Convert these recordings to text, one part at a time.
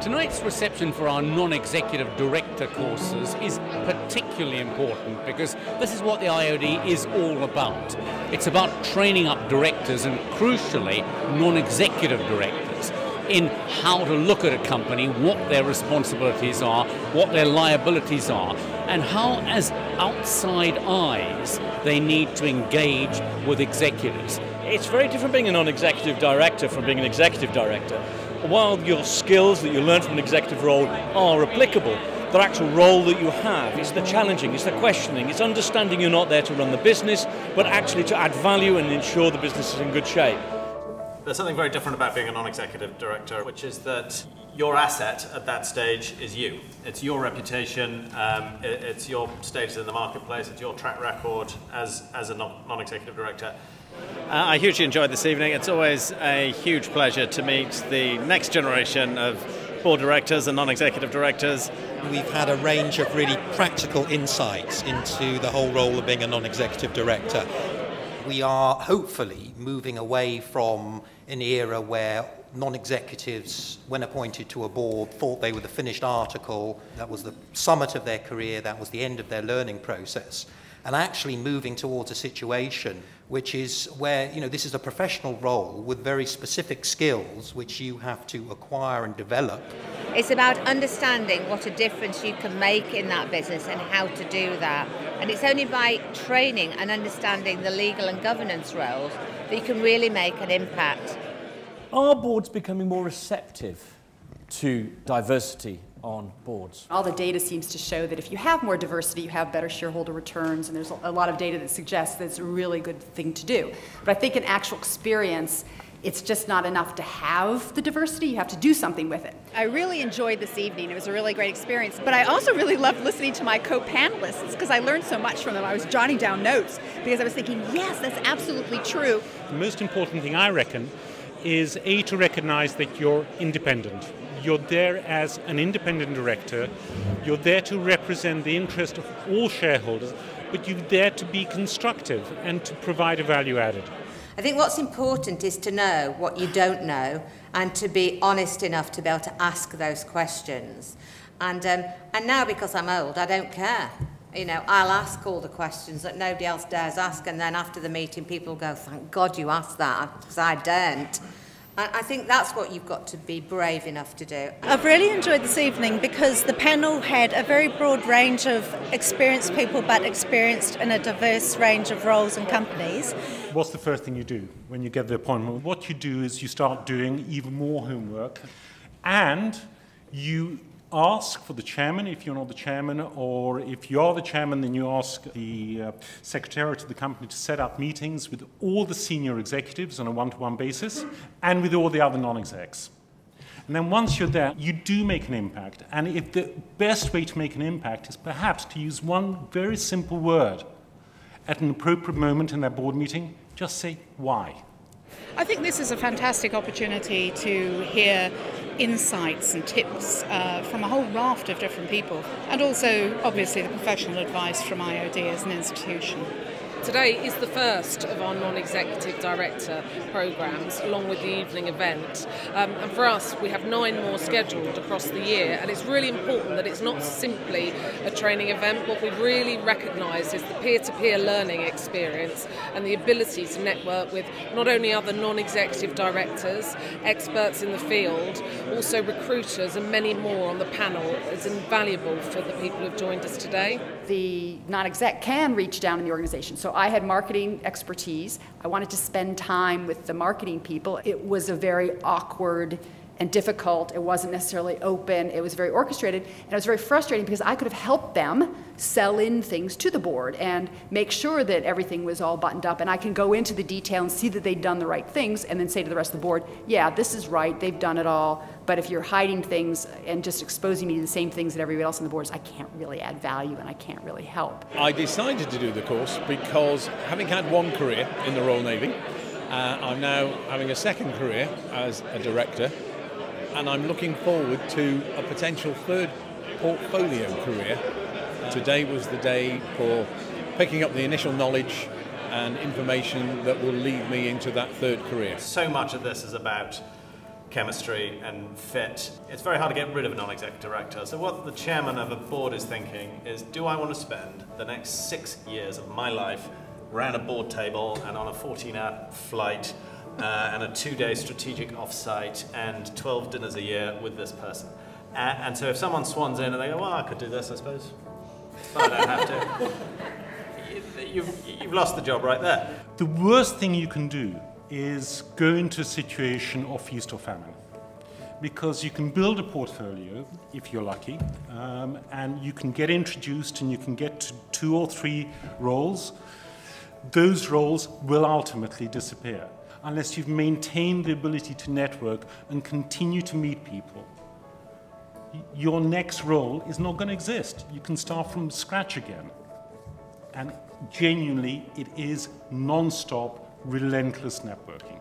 Tonight's reception for our non-executive director courses is particularly important because this is what the IoD is all about. It's about training up directors and, crucially, non-executive directors in how to look at a company, what their responsibilities are, what their liabilities are, and how, as outside eyes, they need to engage with executives. It's very different being a non-executive director from being an executive director. While your skills that you learn from an executive role are applicable, the actual role that you have is the challenging, it's the questioning, it's understanding you're not there to run the business, but actually to add value and ensure the business is in good shape. There's something very different about being a non-executive director, which is that your asset at that stage is you. It's your reputation, it's your status in the marketplace, it's your track record as a non-executive director. I hugely enjoyed this evening. It's always a huge pleasure to meet the next generation of board directors and non-executive directors. We've had a range of really practical insights into the whole role of being a non-executive director. We are hopefully moving away from an era where non-executives, when appointed to a board, thought they were the finished article. That was the summit of their career, that was the end of their learning process. And actually moving towards a situation which is where, this is a professional role with very specific skills which you have to acquire and develop. It's about understanding what a difference you can make in that business and how to do that. And it's only by training and understanding the legal and governance roles that you can really make an impact. Are boards becoming more receptive to diversity on boards? All the data seems to show that if you have more diversity, you have better shareholder returns, and there's a lot of data that suggests that it's a really good thing to do. But I think in actual experience, it's just not enough to have the diversity, you have to do something with it. I really enjoyed this evening. It was a really great experience. But I also really loved listening to my co-panelists because I learned so much from them. I was jotting down notes because I was thinking, yes, that's absolutely true. The most important thing, I reckon, is to recognize that you're independent. You're there as an independent director. You're there to represent the interest of all shareholders, but you're there to be constructive and to provide a value added. I think what's important is to know what you don't know and to be honest enough to be able to ask those questions. And now, because I'm old, I don't care. I'll ask all the questions that nobody else dares ask, and then after the meeting people go, thank God you asked that, because I daren't. I think that's what you've got to be brave enough to do. I've really enjoyed this evening because the panel had a very broad range of experienced people, but experienced in a diverse range of roles and companies. What's the first thing you do when you get the appointment? What you do is you start doing even more homework, and you ask for the chairman, if you're not the chairman, or if you are the chairman, then you ask the secretariat of the company to set up meetings with all the senior executives on a one-to-one basis and with all the other non-execs. And then once you're there, you do make an impact. And if the best way to make an impact is perhaps to use one very simple word at an appropriate moment in that board meeting, just say why. I think this is a fantastic opportunity to hear insights and tips from a whole raft of different people, and also obviously the professional advice from IoD as an institution. Today is the first of our non-executive director programmes, along with the evening event. And for us, we have 9 more scheduled across the year, and it's really important that it's not simply a training event. What we really recognise is the peer-to-peer learning experience and the ability to network with not only other non-executive directors, experts in the field, also recruiters and many more on the panel is invaluable for the people who've joined us today. The non-exec can reach down in the organization. So I had marketing expertise. I wanted to spend time with the marketing people. It was a very awkward and difficult. It wasn't necessarily open. It was very orchestrated. And it was very frustrating because I could have helped them sell in things to the board and make sure that everything was all buttoned up. And I can go into the detail and see that they'd done the right things and then say to the rest of the board, yeah, this is right. They've done it all. But if you're hiding things and just exposing me to the same things that everybody else on the board is, I can't really add value and I can't really help. I decided to do the course because having had one career in the Royal Navy, I'm now having a second career as a director, and I'm looking forward to a potential third portfolio career. Today was the day for picking up the initial knowledge and information that will lead me into that third career. So much of this is about chemistry and fit. It's very hard to get rid of a non-executive director. So what the chairman of a board is thinking is, do I want to spend the next 6 years of my life around a board table and on a 14-hour flight and a 2-day strategic off-site and 12 dinners a year with this person? And so if someone swans in and they go, well, I could do this, I suppose, but I don't have to. You've lost the job right there. The worst thing you can do is go into a situation of feast or famine, because you can build a portfolio, if you're lucky, and you can get introduced and you can get to 2 or 3 roles. Those roles will ultimately disappear unless you've maintained the ability to network and continue to meet people. Your next role is not going to exist. You can start from scratch again. And genuinely, it is non-stop, relentless networking.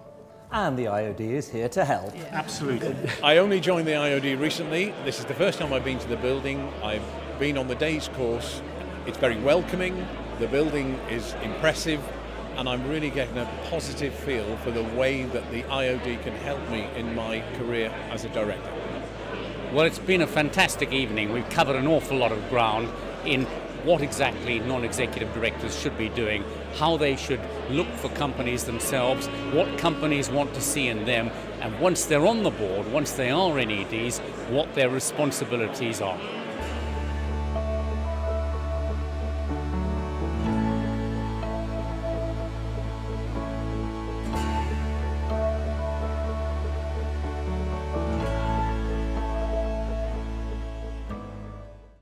And the IoD is here to help. Yeah. Absolutely. I only joined the IoD recently. This is the first time I've been to the building. I've been on the day's course. It's very welcoming. The building is impressive. And I'm really getting a positive feel for the way that the IoD can help me in my career as a director. Well, it's been a fantastic evening. We've covered an awful lot of ground in what exactly non-executive directors should be doing, how they should look for companies themselves, what companies want to see in them, and once they're on the board, once they are NEDs, what their responsibilities are.